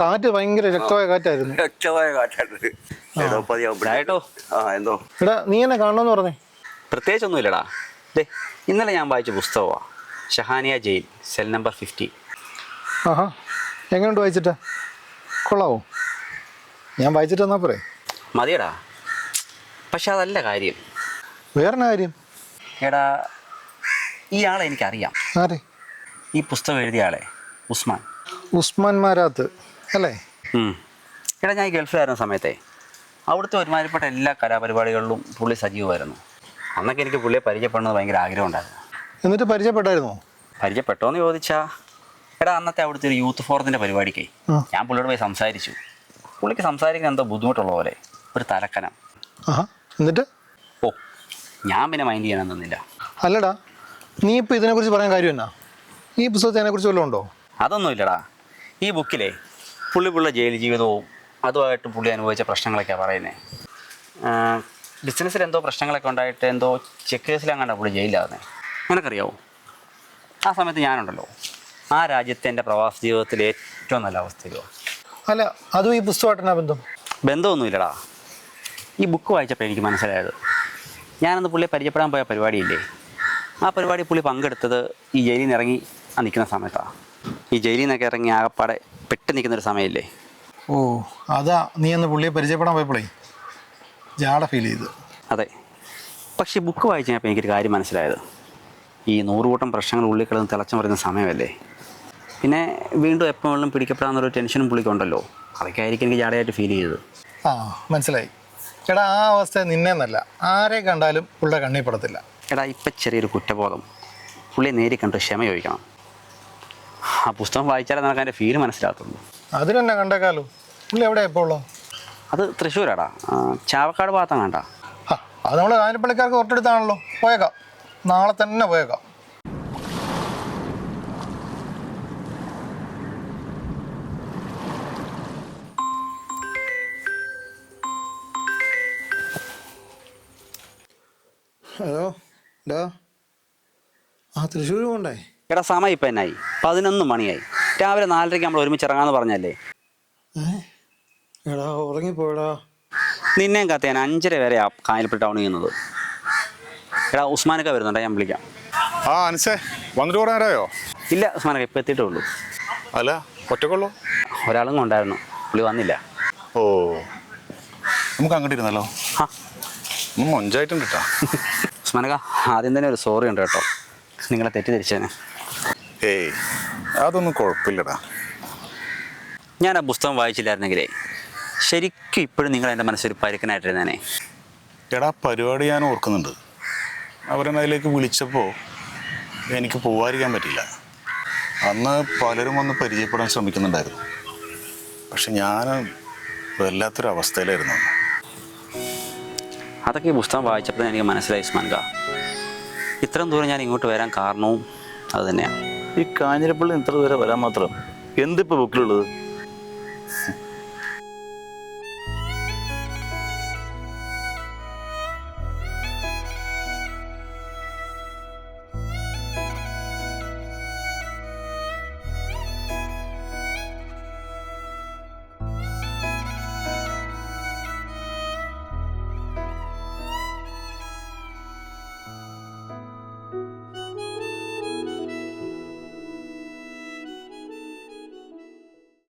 കാറ്റ് ഭയങ്കര ശക്തമായ കാറ്റായിരുന്നു. ശക്തമായ കാറ്റാണ്. എന്തോ എടാ നീ എന്നെ കാണണമെന്ന് പറഞ്ഞേ? പ്രത്യേകിച്ചൊന്നും ഇല്ലടാ. ഇന്നലെ ഞാൻ വായിച്ച പുസ്തകമാണ് ഷഹാനിയ ജയിൽ, സെൽ നമ്പർ 50. ആഹാ, എങ്ങനെയുണ്ട് വായിച്ചിട്ട്? കൊള്ളാവോ? ഞാൻ വായിച്ചിട്ട് തന്നാ പോരെ? മതിയടാ. പക്ഷെ അതല്ല കാര്യം. വേറെ കാര്യം? എടാ, ഈ ആളെ എനിക്കറിയാം. ആരെ? ഈ പുസ്തകം എഴുതിയ ആളെ, ഉസ്മാൻ. ഉസ്മാൻ മാരാത്ത് അല്ലേ? എടാ, ഞാൻ ഗൾഫിലായിരുന്ന സമയത്തെ അവിടുത്തെ ഒരുമാതിരിപ്പെട്ട എല്ലാ കലാപരിപാടികളിലും പുള്ളി സജീവമായിരുന്നു. അന്നൊക്കെ എനിക്ക് പുള്ളിയെ പരിചയപ്പെടുന്നത് ഭയങ്കര ആഗ്രഹം ഉണ്ടായിരുന്നു. എന്നിട്ട് പരിചയപ്പെട്ടായിരുന്നോ? പരിചയപ്പെട്ടോന്ന് ചോദിച്ചാ, എടാ അന്നത്തെ അവിടുത്തെ ഒരു യൂത്ത് ഫോറത്തിൻ്റെ പരിപാടിക്ക് ഞാൻ പുള്ളിയോട് പോയി സംസാരിച്ചു. പുള്ളിക്ക് സംസാരിക്കാൻ എന്തോ ബുദ്ധിമുട്ടുള്ള പോലെ, ഒരു തലക്കനം. എന്നിട്ട് ഞാൻ പിന്നെ മൈൻഡ് ചെയ്യാൻ തന്നില്ല. അല്ലടാ, നീ ഇപ്പോൾ ഇതിനെക്കുറിച്ച് പറയാൻ കാര്യം എന്നാ? ഈ പുസ്തകത്തെ അതിനെക്കുറിച്ച് വല്ലതും ഉണ്ടോ? അതൊന്നും ഇല്ലടാ. ഈ ബുക്കിലെ പുള്ളിക്കുള്ള ജയിൽ ജീവിതവും അതുമായിട്ട് പുള്ളി അനുഭവിച്ച പ്രശ്നങ്ങളൊക്കെയാണ് പറയുന്നത്. ബിസിനസ്സിൽ എന്തോ പ്രശ്നങ്ങളൊക്കെ ഉണ്ടായിട്ട് എന്തോ ചെക്ക് കേസിലെങ്ങാണ്ടാ പുള്ളി ജയിലിലാകുന്നത്. നിനക്കറിയാവോ? ആ സമയത്ത് ഞാനുണ്ടല്ലോ, ആ രാജ്യത്തെ എൻ്റെ പ്രവാസ ജീവിതത്തിൽ ഏറ്റവും നല്ല അവസ്ഥയിലോ. അല്ല, അതും ഈ പുസ്തകമായിട്ടാ ബന്ധം? ബന്ധമൊന്നുമില്ലടാ. ഈ ബുക്ക് വായിച്ചപ്പോൾ എനിക്ക് മനസ്സിലായത്, ഞാനന്ന് പുള്ളിയെ പരിചയപ്പെടാൻ പോയ പരിപാടിയില്ലേ, ആ പരിപാടി പുള്ളി പങ്കെടുത്തത് ഈ ജയിലിൽ നിന്ന് ഇറങ്ങി നിൽക്കുന്ന സമയത്താണ്. ഈ ജയിലിൽ നിന്നൊക്കെ ഇറങ്ങി ആകപ്പാടെ പെട്ട് നിൽക്കുന്നൊരു സമയമില്ലേ. ഓ, അതാ നീ അന്ന് പുള്ളിയെ പരിചയപ്പെടാൻ പോയപ്പോഴേ ജാട ഫീൽ ചെയ്തു. അതെ. പക്ഷേ ബുക്ക് വായിച്ച് കഴിഞ്ഞപ്പോൾ എനിക്കൊരു കാര്യം മനസ്സിലായത്, ഈ 100 കൂട്ടം പ്രശ്നങ്ങൾ ഉള്ളിൽ കിടന്ന് തിളച്ചു പറയുന്ന സമയമല്ലേ. പിന്നെ വീണ്ടും എപ്പോഴും പിടിക്കപ്പെടാമെന്നൊരു ടെൻഷനും പുള്ളിക്കുണ്ടല്ലോ. അതൊക്കെ ആയിരിക്കും എനിക്ക് ജാടയായിട്ട് ഫീൽ ചെയ്തത്. മനസ്സിലായി. എടാ, ആ അവസ്ഥ നിന്നേന്നല്ല, ആരെ കണ്ടാലും പുള്ളിയുടെ കണ്ണീർ പെടത്തില്ല. എടാ, ഇപ്പം ചെറിയൊരു കുറ്റബോധം. പുള്ളിയെ നേരി കണ്ട് ക്ഷമ ചോദിക്കണം. ആ പുസ്തകം വായിച്ചാലേ നമുക്ക് അതിൻ്റെ ഫീൽ മനസ്സിലാകത്തുള്ളൂ. അതിനെന്നെ കണ്ടേക്കാലോ. പുള്ളി എവിടെയാണ് ഇപ്പോൾ ഉള്ളത്? അത് തൃശ്ശൂരാടാ, ചാവക്കാട് ഭാഗത്താണ് കണ്ടാ. അത് നമ്മൾ കാഞ്ഞിരപ്പള്ളിക്കാർക്ക് തൊട്ടടുത്താണല്ലോ. പോയേക്കാം, നാളെ തന്നെ പോയേക്കാം. ഹലോ, ഡാ, തൃശ്ശൂർ പോണ്ടേ? എടാ, സമയം ഇപ്പം എന്നായി? 11 മണിയായി. രാവിലെ 4:30 നമ്മൾ ഒരുമിച്ച് ഇറങ്ങാമെന്ന് പറഞ്ഞല്ലേ. എടാ, ഉറങ്ങിപ്പോയടാ. നിന്നെയും കത്ത് ഞാൻ 5:30 വരെ കാഞ്ഞിരപ്പള്ളി ടൗണിൽ ചെയ്യുന്നത്. എടാ, ഉസ്മാനൊക്കെ വരുന്നുണ്ടോ? ഞാൻ വിളിക്കാം. അനസേ, വന്നിട്ട് കുറേ നേരമായോ? ഇല്ല ഉസ്മാനൊക്കെ, ഇപ്പം എത്തിയിട്ടേ ഉള്ളൂ. അല്ല, ഒറ്റക്കുള്ളൂ? ഒരാളും കൊണ്ടായിരുന്നു, പുള്ളി വന്നില്ല. ഓ, നമുക്ക് അങ്ങോട്ട് ഇരുന്നല്ലോ. മൊഞ്ചായിട്ടുണ്ട് കേട്ടോ. ഉസ്മാനക്ക, ആദ്യം തന്നെ ഒരു സോറി ഉണ്ട് കേട്ടോ, നിങ്ങളെ തെറ്റിദ്ധരിച്ചേനെ. ഏയ്, അതൊന്നും കുഴപ്പമില്ലടാ. ഞാൻ ആ പുസ്തകം വായിച്ചില്ലായിരുന്നെങ്കിലേ ശരിക്കും ഇപ്പോഴും നിങ്ങൾ എൻ്റെ മനസ്സൊരു പരുക്കനായിട്ടിരുന്നേനെ. എടാ, പരിപാടി ഞാൻ ഓർക്കുന്നുണ്ട്. അവരെന്നെ അതിലേക്ക് വിളിച്ചപ്പോൾ എനിക്ക് പോവാതിരിക്കാൻ പറ്റില്ല. അന്ന് പലരും വന്ന് പരിചയപ്പെടാൻ ശ്രമിക്കുന്നുണ്ടായിരുന്നു. പക്ഷെ ഞാൻ വല്ലാത്തൊരു അവസ്ഥയിലായിരുന്നു. അതൊക്കെ ഈ പുസ്തകം വായിച്ചപ്പോൾ എനിക്ക് മനസ്സിലായി ഉസ്മാൻക. ഇത്രയും ദൂരം ഞാൻ ഇങ്ങോട്ട് വരാൻ കാരണവും അത് തന്നെയാണ്. ഈ കാഞ്ഞിരപ്പള്ളി ഇത്ര ദൂരം വരാൻ മാത്രം എന്തിപ്പോൾ ബുക്കിലുള്ളത്?